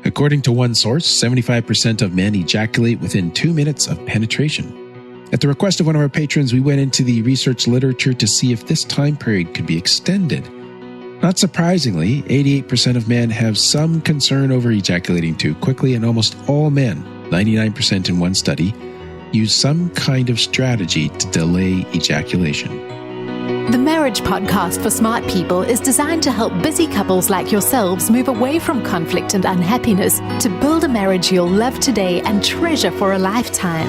According to one source, 75% of men ejaculate within 2 minutes of penetration. At the request of one of our patrons, we went into the research literature to see if this time period could be extended. Not surprisingly, 88% of men have some concern over ejaculating too quickly, and almost all men, 99% in one study, use some kind of strategy to delay ejaculation. The Marriage Podcast for Smart People is designed to help busy couples like yourselves move away from conflict and unhappiness to build a marriage you'll love today and treasure for a lifetime.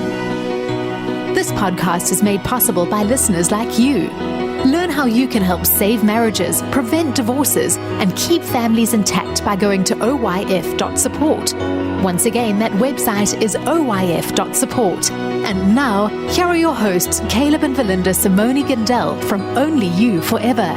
This podcast is made possible by listeners like you. Learn how you can help save marriages, prevent divorces, and keep families intact by going to oyf.support. Once again, that website is oyf.support. And now, here are your hosts, Caleb and Valinda Simone Gandel from Only You Forever.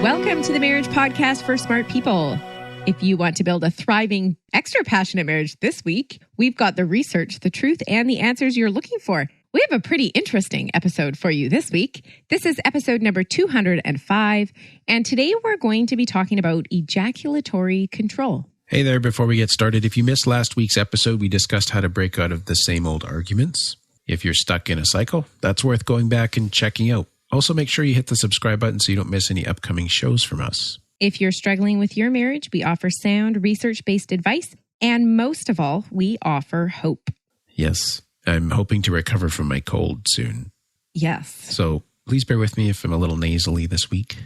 Welcome to the Marriage Podcast for Smart People. If you want to build a thriving, extra passionate marriage this week, we've got the research, the truth, and the answers you're looking for. We have a pretty interesting episode for you this week. This is episode number 205, and today we're going to be talking about ejaculatory control. Hey there, before we get started, if you missed last week's episode, we discussed how to break out of the same old arguments. If you're stuck in a cycle, that's worth going back and checking out. Also, make sure you hit the subscribe button so you don't miss any upcoming shows from us. If you're struggling with your marriage, we offer sound, research-based advice, and most of all, we offer hope. Yes, I'm hoping to recover from my cold soon. Yes. So please bear with me if I'm a little nasally this week.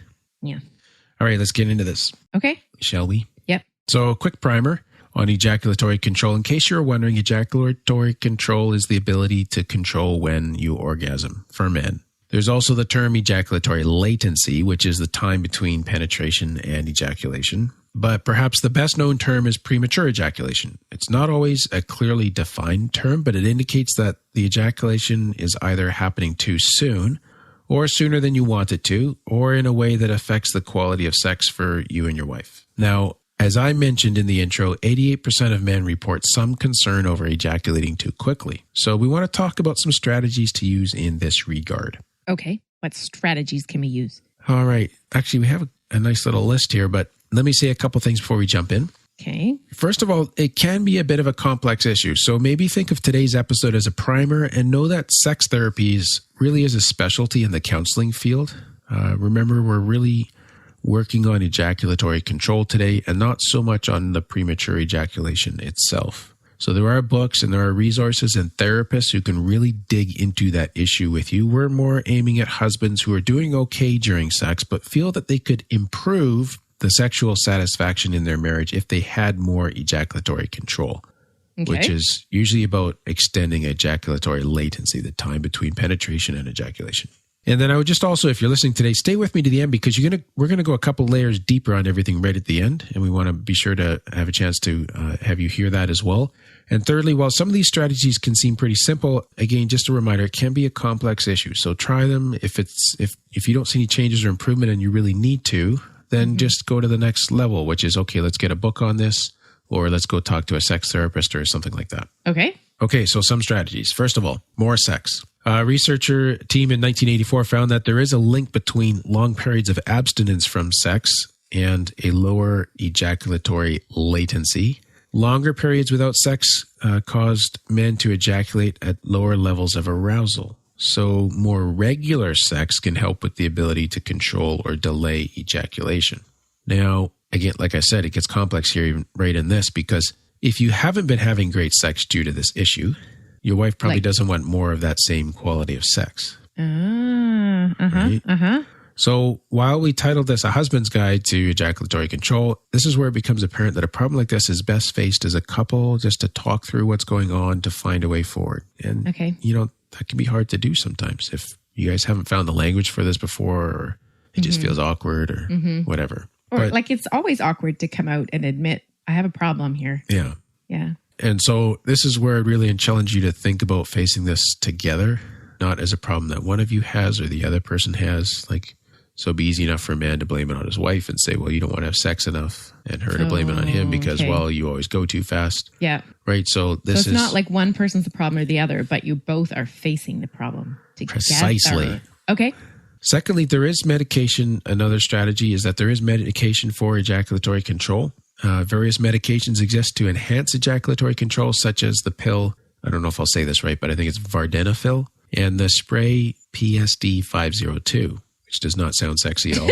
Yeah. All right, let's get into this. Okay. Shall we? Yep. So a quick primer on ejaculatory control. In case you're wondering, ejaculatory control is the ability to control when you orgasm for men. There's also the term ejaculatory latency, which is the time between penetration and ejaculation. But perhaps the best known term is premature ejaculation. It's not always a clearly defined term, but it indicates that the ejaculation is either happening too soon or sooner than you want it to, or in a way that affects the quality of sex for you and your wife. Now, as I mentioned in the intro, 88% of men report some concern over ejaculating too quickly. So we want to talk about some strategies to use in this regard. Okay. What strategies can we use? All right. Actually, we have a nice little list here, but let me say a couple things before we jump in. Okay. First of all, it can be a bit of a complex issue. So maybe think of today's episode as a primer and know that sex therapy really is a specialty in the counseling field. Remember, we're really working on ejaculatory control today and not so much on the premature ejaculation itself. So there are books and there are resources and therapists who can really dig into that issue with you. We're more aiming at husbands who are doing okay during sex, but feel that they could improve the sexual satisfaction in their marriage if they had more ejaculatory control, which is usually about extending ejaculatory latency, the time between penetration and ejaculation. And then I would just also, if you're listening today, stay with me to the end because we're going to go a couple layers deeper on everything right at the end. And we want to be sure to have a chance to have you hear that as well. And thirdly, while some of these strategies can seem pretty simple, again, just a reminder, it can be a complex issue. So try them. If you don't see any changes or improvement and you really need to, then just go to the next level, which is, okay, let's get a book on this, or let's go talk to a sex therapist or something like that. Okay, so some strategies. First of all, more sex. A researcher team in 1984 found that there is a link between long periods of abstinence from sex and a lower ejaculatory latency. Longer periods without sex caused men to ejaculate at lower levels of arousal. So more regular sex can help with the ability to control or delay ejaculation. Now, again, like I said, it gets complex here even right in this because if you haven't been having great sex due to this issue, your wife probably doesn't want more of that same quality of sex. Right? So while we titled this A Husband's Guide to Ejaculatory Control, this is where it becomes apparent that a problem like this is best faced as a couple, just to talk through what's going on to find a way forward. And, that can be hard to do sometimes if you guys haven't found the language for this before or it just feels awkward or whatever. Or it's always awkward to come out and admit, I have a problem here. Yeah. Yeah. And so this is where I'd really challenge you to think about facing this together, not as a problem that one of you has or the other person has. So it'd be easy enough for a man to blame it on his wife and say, well, you don't want to have sex enough, and her to blame it on him because, you always go too fast. Yeah. Right. So it's not like one person's the problem or the other, but you both are facing the problem together. Precisely. Okay. Secondly, there is medication. Another strategy is that there is medication for ejaculatory control. Various medications exist to enhance ejaculatory control, such as the pill, I don't know if I'll say this right, but I think it's vardenafil, and the spray PSD 502, which does not sound sexy at all.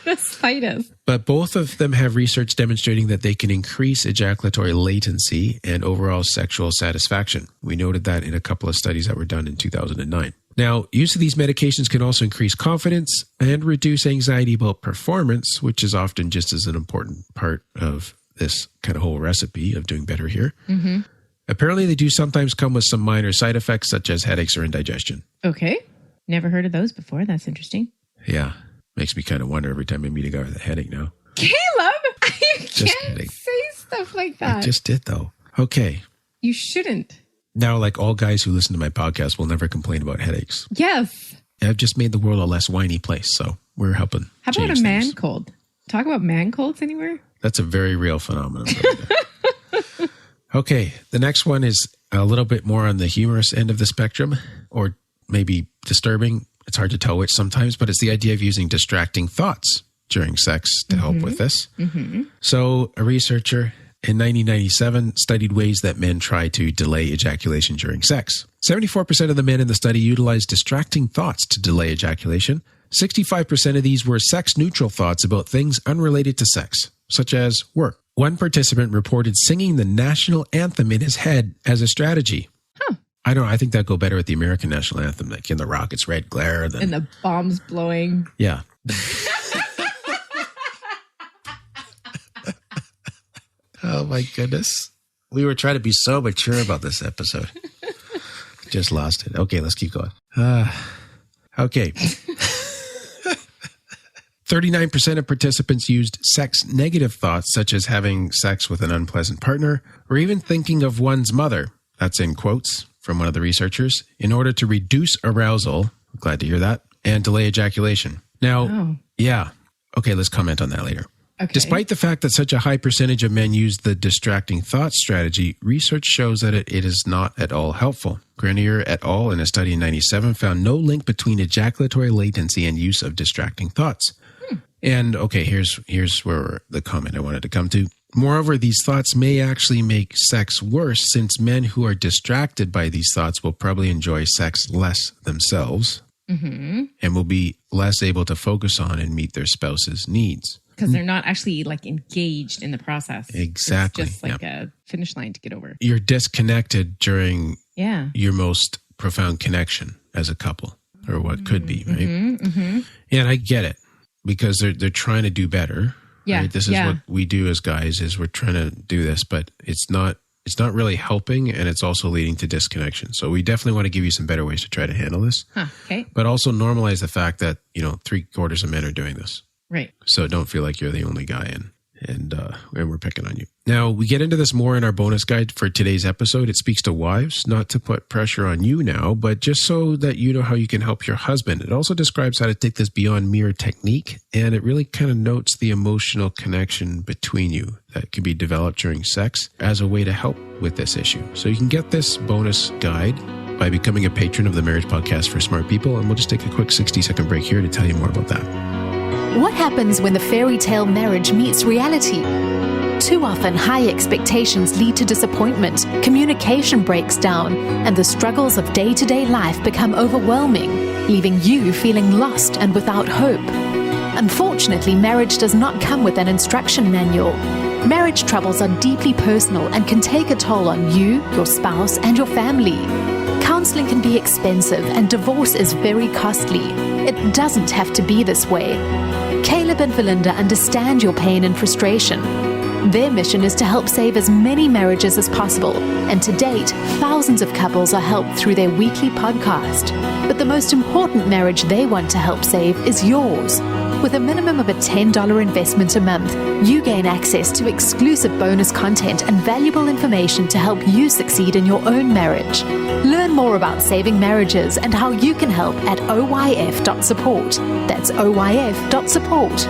The slightest. But both of them have research demonstrating that they can increase ejaculatory latency and overall sexual satisfaction. We noted that in a couple of studies that were done in 2009. Now, use of these medications can also increase confidence and reduce anxiety about performance, which is often just as an important part of this kind of whole recipe of doing better here. Mm-hmm. Apparently, they do sometimes come with some minor side effects, such as headaches or indigestion. Okay. Never heard of those before. That's interesting. Yeah. Makes me kind of wonder every time I meet a guy with a headache now. Caleb, you Just can't kidding. say stuff like that. I just did, though. Okay. You shouldn't. Now, like all guys who listen to my podcast will never complain about headaches. Yes. I've just made the world a less whiny place, so we're helping. How about a man cold? Talk about man colds anywhere? That's a very real phenomenon. Okay, the next one is a little bit more on the humorous end of the spectrum, or maybe disturbing. It's hard to tell which sometimes, but it's the idea of using distracting thoughts during sex to help with this. Mm-hmm. So a researcher in 1997 studied ways that men try to delay ejaculation during sex. 74% of the men in the study utilized distracting thoughts to delay ejaculation. 65% of these were sex-neutral thoughts about things unrelated to sex, such as work. One participant reported singing the national anthem in his head as a strategy. Huh. I think that'd go better with the American national anthem, like in the rocket's red glare. And the bombs blowing. Yeah. Oh my goodness. We were trying to be so mature about this episode. Just lost it. Okay, let's keep going. Okay. 39% of participants used sex-negative thoughts, such as having sex with an unpleasant partner, or even thinking of one's mother, that's in quotes from one of the researchers, in order to reduce arousal, I'm glad to hear that, and delay ejaculation. Now, yeah, okay, let's comment on that later. Okay. Despite the fact that such a high percentage of men use the distracting thoughts strategy, research shows that it is not at all helpful. Grenier et al. In a study in 1997 found no link between ejaculatory latency and use of distracting thoughts. And okay, here's where the comment I wanted to come to. Moreover, these thoughts may actually make sex worse, since men who are distracted by these thoughts will probably enjoy sex less themselves and will be less able to focus on and meet their spouse's needs. Because they're not actually like engaged in the process. Exactly. It's just like a finish line to get over. You're disconnected during your most profound connection as a couple, or what could be, right? Mm-hmm. And I get it, because they're trying to do better. Yeah. Right? This is what we do as guys, is we're trying to do this, but it's not really helping, and it's also leading to disconnection. So we definitely want to give you some better ways to try to handle this. Okay. But also normalize the fact that, 3/4 of men are doing this. Right. So don't feel like you're the only guy and we're picking on you. Now, we get into this more in our bonus guide for today's episode. It speaks to wives, not to put pressure on you now, but just so that you know how you can help your husband. It also describes how to take this beyond mere technique, and it really kind of notes the emotional connection between you that can be developed during sex as a way to help with this issue. So you can get this bonus guide by becoming a patron of the Marriage Podcast for Smart People, and we'll just take a quick 60-second break here to tell you more about that. What happens when the fairy tale marriage meets reality? Too often, high expectations lead to disappointment, communication breaks down, and the struggles of day-to-day life become overwhelming, leaving you feeling lost and without hope. Unfortunately, marriage does not come with an instruction manual. Marriage troubles are deeply personal and can take a toll on you, your spouse, and your family. Counseling can be expensive, and divorce is very costly. It doesn't have to be this way. Caleb and Valinda understand your pain and frustration. Their mission is to help save as many marriages as possible, and to date, thousands of couples are helped through their weekly podcast. But the most important marriage they want to help save is yours. With a minimum of a $10 investment a month, you gain access to exclusive bonus content and valuable information to help you succeed in your own marriage. Learn more about saving marriages and how you can help at oyf.support. That's oyf.support.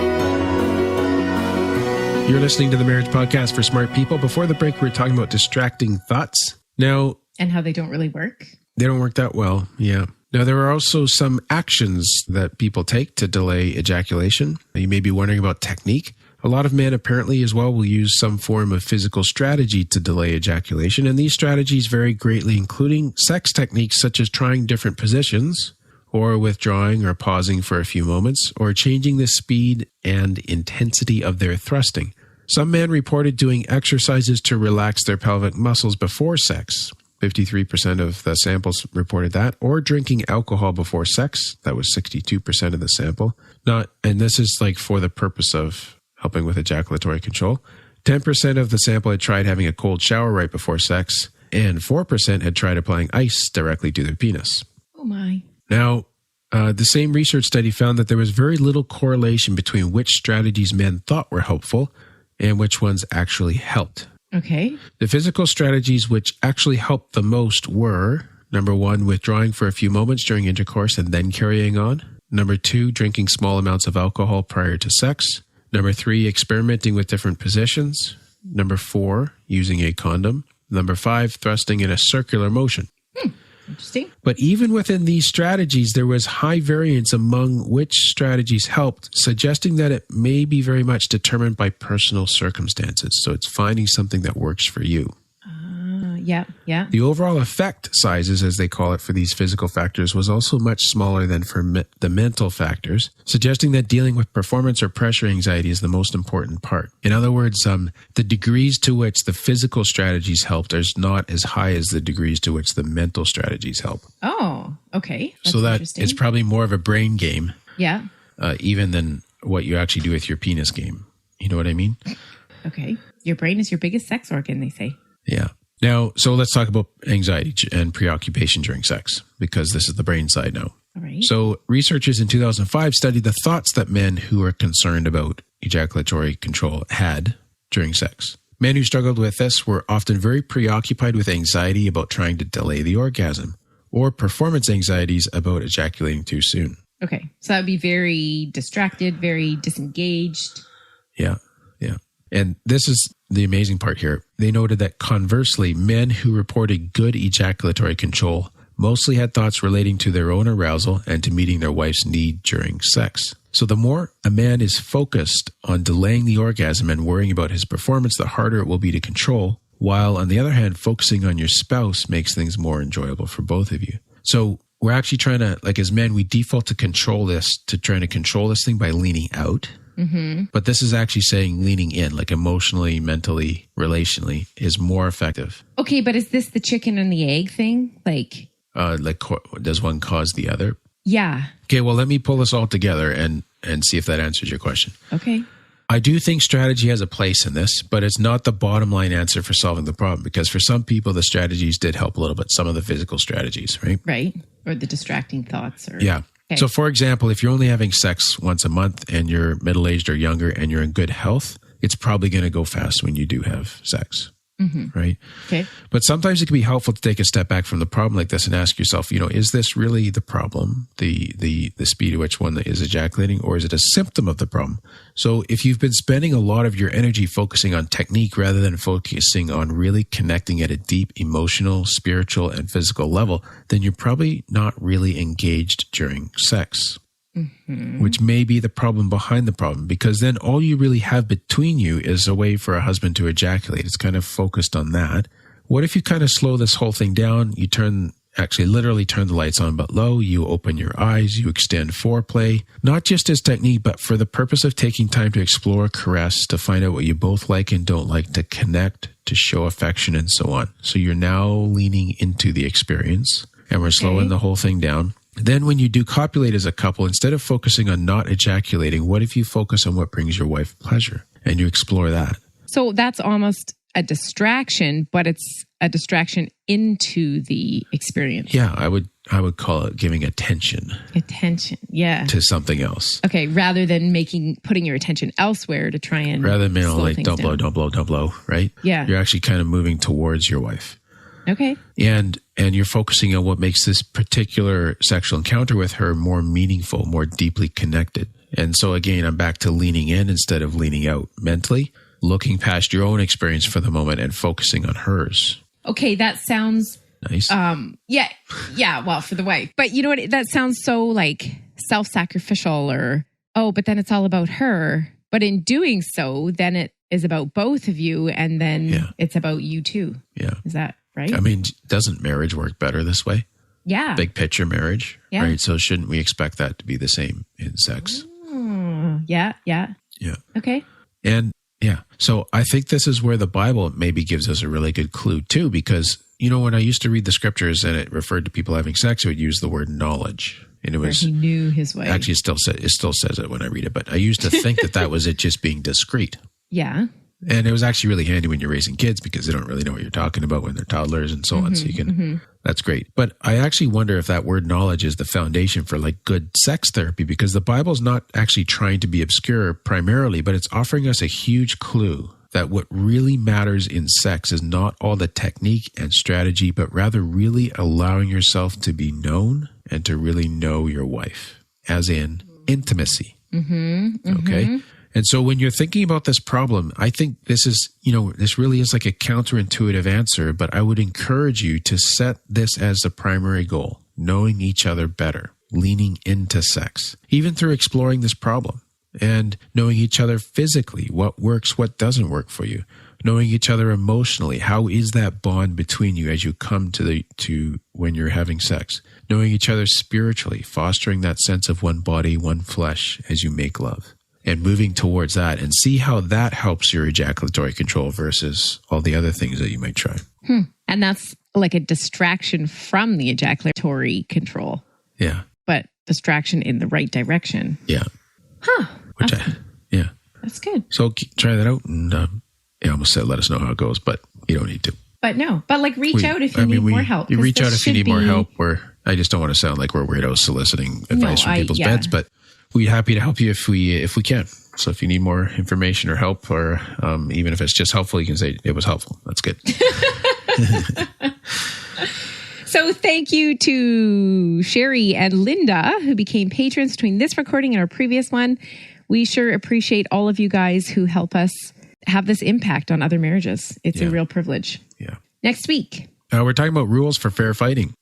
You're listening to the Marriage Podcast for Smart People. Before the break, we were talking about distracting thoughts. Now, and how they don't really work. They don't work that well, yeah. Now, there are also some actions that people take to delay ejaculation. You may be wondering about technique. A lot of men apparently as well will use some form of physical strategy to delay ejaculation, and these strategies vary greatly, including sex techniques such as trying different positions, or withdrawing or pausing for a few moments, or changing the speed and intensity of their thrusting. Some men reported doing exercises to relax their pelvic muscles before sex. 53% of the samples reported that, or drinking alcohol before sex. That was 62% of the sample. And this is like for the purpose of helping with ejaculatory control. 10% of the sample had tried having a cold shower right before sex, and 4% had tried applying ice directly to their penis. Oh my. Now, the same research study found that there was very little correlation between which strategies men thought were helpful and which ones actually helped. Okay. The physical strategies which actually helped the most were, number 1, withdrawing for a few moments during intercourse and then carrying on. Number 2, drinking small amounts of alcohol prior to sex. Number 3, experimenting with different positions. Number 4, using a condom. Number 5, thrusting in a circular motion. Interesting. But even within these strategies, there was high variance among which strategies helped, suggesting that it may be very much determined by personal circumstances. So it's finding something that works for you. Yeah. The overall effect sizes, as they call it, for these physical factors was also much smaller than for the mental factors, suggesting that dealing with performance or pressure anxiety is the most important part. In other words, the degrees to which the physical strategies helped is not as high as the degrees to which the mental strategies help. Oh, okay. That's so that interesting. it's probably more of a brain game, Yeah. even than what you actually do with your penis game. You know what I mean? Okay. Your brain is your biggest sex organ, they say. Yeah. Now, so let's talk about anxiety and preoccupation during sex, because this is the brain side now. All right. So researchers in 2005 studied the thoughts that men who are concerned about ejaculatory control had during sex. Men who struggled with this were often very preoccupied with anxiety about trying to delay the orgasm, or performance anxieties about ejaculating too soon. Okay. So that would be very distracted, very disengaged. Yeah. And this is the amazing part here. They noted that conversely, men who reported good ejaculatory control mostly had thoughts relating to their own arousal and to meeting their wife's need during sex. So the more a man is focused on delaying the orgasm and worrying about his performance, the harder it will be to control, while on the other hand, focusing on your spouse makes things more enjoyable for both of you. So we're actually trying to, like as men, we default to trying to control this thing by leaning out. Mm-hmm. But this is actually saying leaning in, like emotionally, mentally, relationally, is more effective. Okay, but is this the chicken and the egg thing? Does one cause the other? Yeah. Okay, well, let me pull this all together and see if that answers your question. Okay. I do think strategy has a place in this, but it's not the bottom line answer for solving the problem, because for some people, the strategies did help a little bit, some of the physical strategies, right? Right. Or the distracting thoughts. Yeah. Okay. So, for example, if you're only having sex once a month and you're middle-aged or younger and you're in good health, it's probably going to go fast when you do have sex, right? Okay. But sometimes it can be helpful to take a step back from the problem like this and ask yourself, is this really the problem, the speed at which one is ejaculating, or is it a symptom of the problem? So if you've been spending a lot of your energy focusing on technique rather than focusing on really connecting at a deep emotional, spiritual, and physical level, then you're probably not really engaged during sex. Which may be the problem behind the problem, because then all you really have between you is a way for a husband to ejaculate. It's kind of focused on that. What if you kind of slow this whole thing down? You literally turn the lights on but low. You open your eyes. You extend foreplay, not just as technique, but for the purpose of taking time to explore, caress, to find out what you both like and don't like, to connect, to show affection, and so on. So you're now leaning into the experience, and we're slowing the whole thing down. Then when you do copulate as a couple, instead of focusing on not ejaculating, what if you focus on what brings your wife pleasure and you explore that? So that's almost a distraction, but it's a distraction into the experience. Yeah, I would call it giving attention. Attention, yeah. To something else. Okay, rather than putting your attention elsewhere to try and rather than slow like things don't down. blow, right? Yeah. You're actually kind of moving towards your wife. Okay. And you're focusing on what makes this particular sexual encounter with her more meaningful, more deeply connected. And so again, I'm back to leaning in instead of leaning out mentally, looking past your own experience for the moment and focusing on hers. Okay, that sounds Nice. Yeah. Well, for the wife. But you know what? That sounds so like self-sacrificial or, but then it's all about her. But in doing so, then it is about both of you. And then it's about you too. Yeah. Is that right? I mean, doesn't marriage work better this way? Yeah. Big picture marriage. Yeah. Right. So shouldn't we expect that to be the same in sex? Yeah. Okay. And so I think this is where the Bible maybe gives us a really good clue too, because, when I used to read the scriptures and it referred to people having sex, it would use the word knowledge. And it was, he knew his way. Actually, it still says it when I read it, but I used to think that was it just being discreet. Yeah. And it was actually really handy when you're raising kids because they don't really know what you're talking about when they're toddlers and so on. So you can, that's great. But I actually wonder if that word knowledge is the foundation for like good sex therapy, because the Bible's not actually trying to be obscure primarily, but it's offering us a huge clue that what really matters in sex is not all the technique and strategy, but rather really allowing yourself to be known and to really know your wife, as in intimacy. Okay. And so when you're thinking about this problem, I think this is, this really is like a counterintuitive answer, but I would encourage you to set this as the primary goal, knowing each other better, leaning into sex, even through exploring this problem and knowing each other physically, what works, what doesn't work for you, knowing each other emotionally. How is that bond between you as you come to when you're having sex, knowing each other spiritually, fostering that sense of one body, one flesh as you make love. And moving towards that, and see how that helps your ejaculatory control versus all the other things that you might try. And that's like a distraction from the ejaculatory control. Yeah. But distraction in the right direction. Yeah. That's good. So try that out and I almost said let us know how it goes, but you don't need to. But no, but like reach out if you need more help. You reach out if you need more help. I just don't want to sound like we're weirdos soliciting advice from people's beds, but we're happy to help you if we can. So if you need more information or help, or even if it's just helpful, you can say it was helpful. That's good. So thank you to Sherry and Linda, who became patrons between this recording and our previous one. We sure appreciate all of you guys who help us have this impact on other marriages. It's a real privilege. Yeah. Next week. We're talking about rules for fair fighting.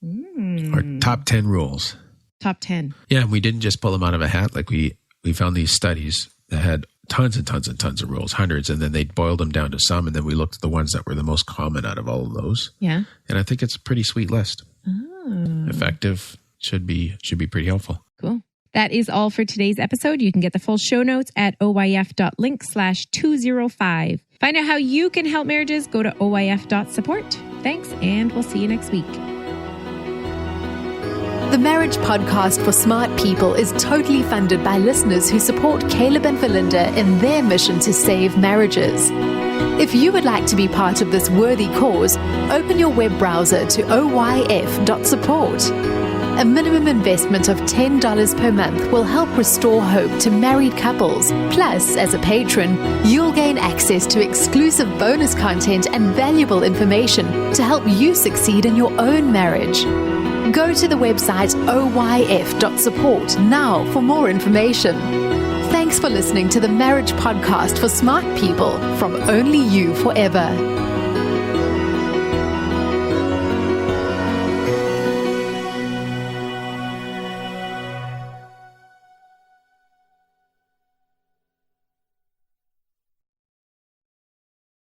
Our top 10 rules. Top 10. Yeah, we didn't just pull them out of a hat. Like we found these studies that had tons and tons and tons of rules, hundreds, and then they boiled them down to some, and then we looked at the ones that were the most common out of all of those. Yeah. And I think it's a pretty sweet list. Effective, should be pretty helpful. Cool. That is all for today's episode. You can get the full show notes at oyf.link/205. Find out how you can help marriages. Go to oyf.support. Thanks, and we'll see you next week. The Marriage Podcast for Smart People is totally funded by listeners who support Caleb and Valinda in their mission to save marriages. If you would like to be part of this worthy cause, open your web browser to oyf.support. A minimum investment of $10 per month will help restore hope to married couples. Plus, as a patron, you'll gain access to exclusive bonus content and valuable information to help you succeed in your own marriage. Go to the website oyf.support now for more information. Thanks for listening to the Marriage Podcast for Smart People from Only You Forever.